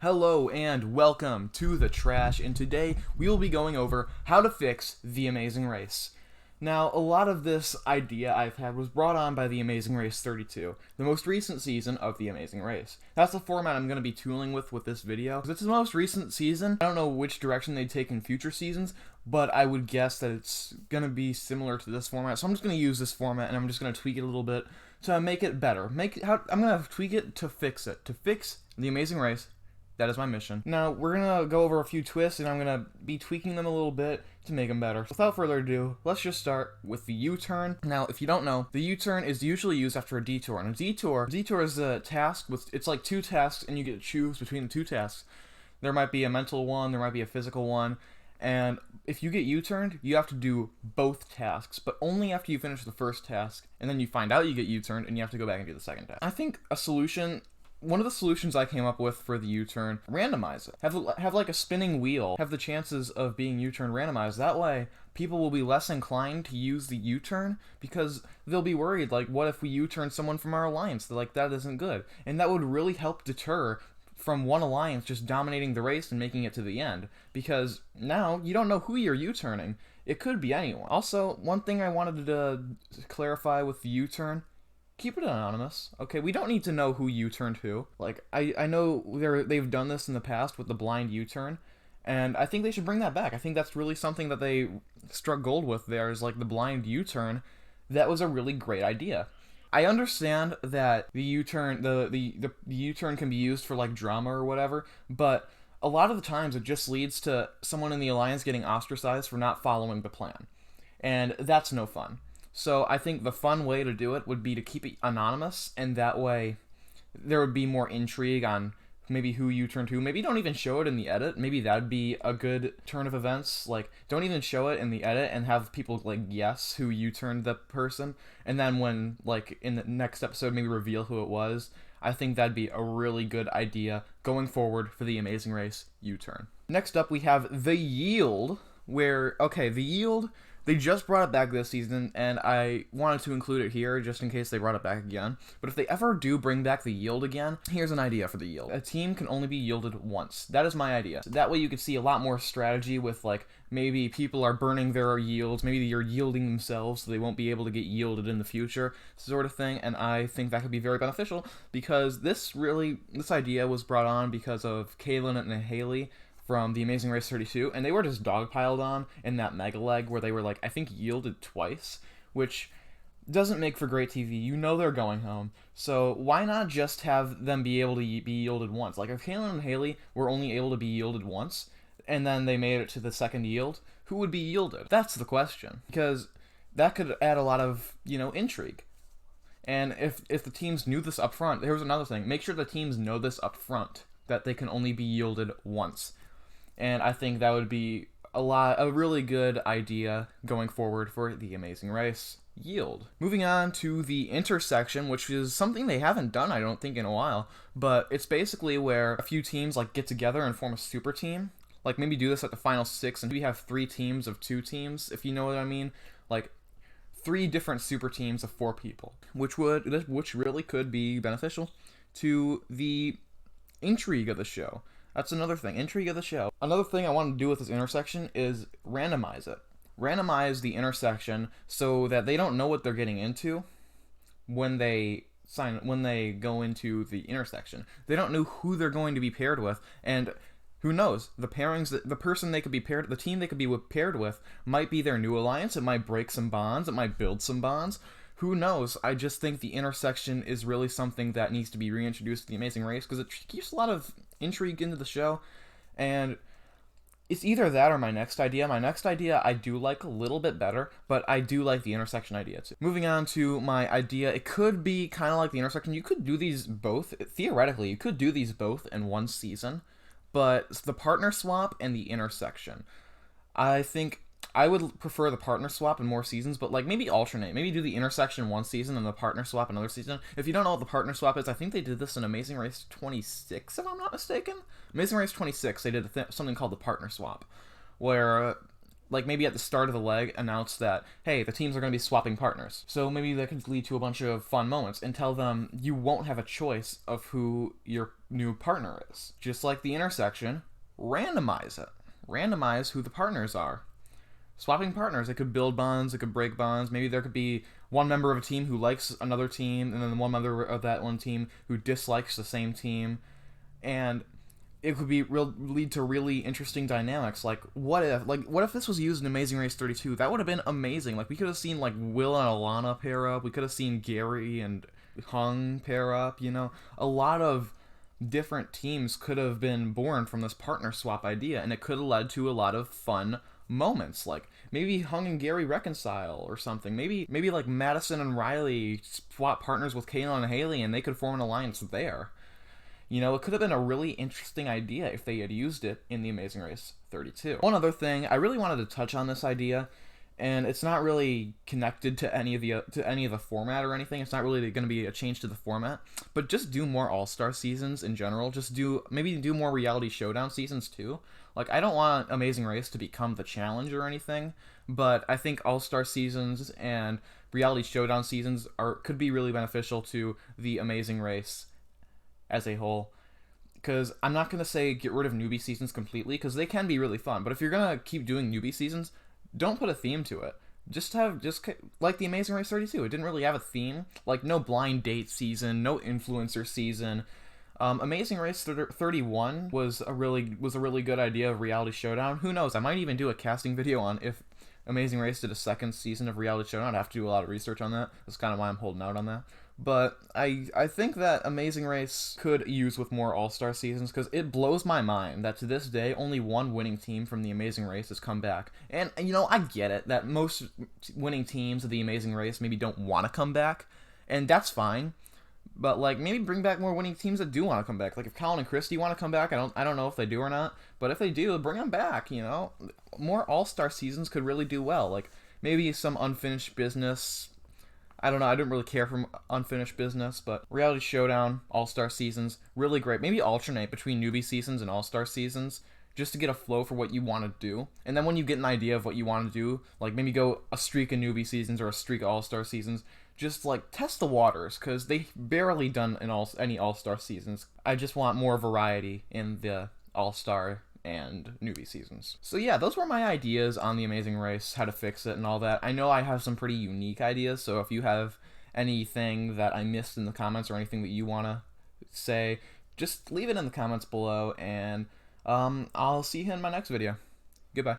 Hello and welcome to The Trash, and today we will be going over how to fix The Amazing Race. Now, a lot of this idea I've had was brought on by The Amazing Race 32, the most recent season of The Amazing Race. That's the format I'm going to be tooling with this video. It's the most recent season. I don't know which direction they take in future seasons, but I would guess that it's going to be similar to this format. So I'm just going to use this format, and I'm just going to tweak it a little bit to make it better. I'm going to tweak it to fix it. To fix The Amazing Race. That is my mission. Now, we're going to go over a few twists, and I'm going to be tweaking them a little bit to make them better. Without further ado, let's just start with the U-turn. Now, if you don't know, the U-turn is usually used after a detour. And a detour is a task with, it's like two tasks, and you get to choose between the two tasks. There might be a mental one, there might be a physical one, and if you get U-turned, you have to do both tasks, but only after you finish the first task, and then you find out you get U-turned, and you have to go back and do the second task. I think one of the solutions I came up with for the U-turn, randomize it. Have like a spinning wheel. Have the chances of being U-turn randomized. That way, people will be less inclined to use the U-turn because they'll be worried, like, what if we U-turn someone from our alliance? They're like, that isn't good. And that would really help deter from one alliance just dominating the race and making it to the end. Because now, you don't know who you're U-turning. It could be anyone. Also, one thing I wanted to clarify with the U-turn, keep it anonymous. Okay, we don't need to know who U-turned who. Like, I know they've done this in the past with the blind U-turn, and I think they should bring that back. I think that's really something that they struck gold with there, is like the blind U-turn. That was a really great idea. I understand that the U-turn, the U-turn can be used for like drama or whatever, but a lot of the times it just leads to someone in the alliance getting ostracized for not following the plan, and that's no fun. So I think the fun way to do it would be to keep it anonymous, and that way there would be more intrigue on maybe who you turned who. Maybe don't even show it in the edit. Maybe that'd be a good turn of events. Like, don't even show it in the edit and have people, like, guess who you turned the person. And then when, like, in the next episode, maybe reveal who it was. I think that'd be a really good idea going forward for the Amazing Race U-turn. Next up, we have the Yield, where, okay, the Yield, they just brought it back this season, and I wanted to include it here just in case they brought it back again. But if they ever do bring back the Yield again, here's an idea for the Yield. A team can only be yielded once. That is my idea. So that way you could see a lot more strategy with, like, maybe people are burning their yields, maybe they're yielding themselves so they won't be able to get yielded in the future, sort of thing, and I think that could be very beneficial because this idea was brought on because of Kaylin and Haley from The Amazing Race 32, and they were just dogpiled on in that mega leg where they were, like, I think yielded twice, which doesn't make for great TV. You know they're going home, so why not just have them be able to be yielded once? Like, if Kaylin and Haley were only able to be yielded once, and then they made it to the second yield, who would be yielded? That's the question, because that could add a lot of, intrigue. And if the teams knew this up front, here's another thing, make sure the teams know this up front, that they can only be yielded once. And I think that would be a really good idea going forward for the Amazing Race Yield. Moving on to the intersection, which is something they haven't done, I don't think, in a while, but it's basically where a few teams like get together and form a super team. Like, maybe do this at the final 6, and we have 3 teams of 2 teams, if you know what I mean. Like, 3 different super teams of 4 people, which really could be beneficial to the intrigue of the show. That's another thing, intrigue of the show. Another thing I want to do with this intersection is randomize it. Randomize the intersection so that they don't know what they're getting into when they go into the intersection. They don't know who they're going to be paired with, and who knows? The person they could be paired, the team they could be paired with might be their new alliance. It might break some bonds. It might build some bonds. Who knows? I just think the intersection is really something that needs to be reintroduced to the Amazing Race because it keeps a lot of intrigue into the show, and it's either that or my next idea. My next idea I do like a little bit better, but I do like the intersection idea too. Moving on to my idea, it could be kind of like the intersection. You could do these both, theoretically, you could do these both in one season, but the partner swap and the intersection. I think I would prefer the partner swap in more seasons, but like maybe alternate. Maybe do the intersection one season and the partner swap another season. If you don't know what the partner swap is, I think they did this in Amazing Race 26, if I'm not mistaken. Amazing Race 26, they did something called the partner swap, where like maybe at the start of the leg announce that, hey, the teams are going to be swapping partners. So maybe that could lead to a bunch of fun moments, and tell them you won't have a choice of who your new partner is. Just like the intersection, randomize it. Randomize who the partners are. Swapping partners, it could build bonds, it could break bonds. Maybe there could be one member of a team who likes another team, and then one member of that one team who dislikes the same team. And it could lead to really interesting dynamics. Like what if this was used in Amazing Race 32? That would have been amazing. Like we could have seen like Will and Alana pair up. We could have seen Gary and Hung pair up. You know, a lot of different teams could have been born from this partner swap idea, and it could have led to a lot of fun moments. Like maybe Hung and Gary reconcile or something. Maybe like Madison and Riley swap partners with Kayla and Haley, and they could form an alliance there. You know, it could have been a really interesting idea if they had used it in the Amazing Race 32. One other thing, I really wanted to touch on this idea, and it's not really connected to any of the format or anything. It's not really going to be a change to the format, but just do more All-Star seasons in general. Maybe do more reality showdown seasons too. Like, I don't want Amazing Race to become the challenge or anything, but I think All-Star seasons and reality showdown seasons could be really beneficial to the Amazing Race as a whole. Because I'm not going to say get rid of newbie seasons completely, because they can be really fun, but if you're going to keep doing newbie seasons, don't put a theme to it. Just like the Amazing Race 32, it didn't really have a theme. Like, no blind date season, no influencer season. Amazing Race 31 was a really good idea of reality showdown. Who knows, I might even do a casting video on if Amazing Race did a second season of reality showdown. I'd have to do a lot of research on that. That's kind of why I'm holding out on that. But I think that Amazing Race could use with more All-Star seasons, because it blows my mind that to this day only one winning team from the Amazing Race has come back. And you know, I get it that most winning teams of the Amazing Race maybe don't want to come back, and that's fine. But like, maybe bring back more winning teams that do want to come back. Like if Colin and Christy want to come back, I don't know if they do or not, but if they do, bring them back. You know, more All-Star seasons could really do well. Like maybe some unfinished business. I don't know, I didn't really care for unfinished business, but reality showdown, All-Star seasons, really great. Maybe alternate between newbie seasons and All-Star seasons, just to get a flow for what you want to do. And then when you get an idea of what you want to do, like maybe go a streak of newbie seasons or a streak of All-Star seasons, just like test the waters, because they've barely done any All-Star seasons. I just want more variety in the All-Star and newbie seasons. So yeah, those were my ideas on the Amazing Race, how to fix it and all that. I know I have some pretty unique ideas, so if you have anything that I missed in the comments or anything that you want to say, just leave it in the comments below, and I'll see you in my next video.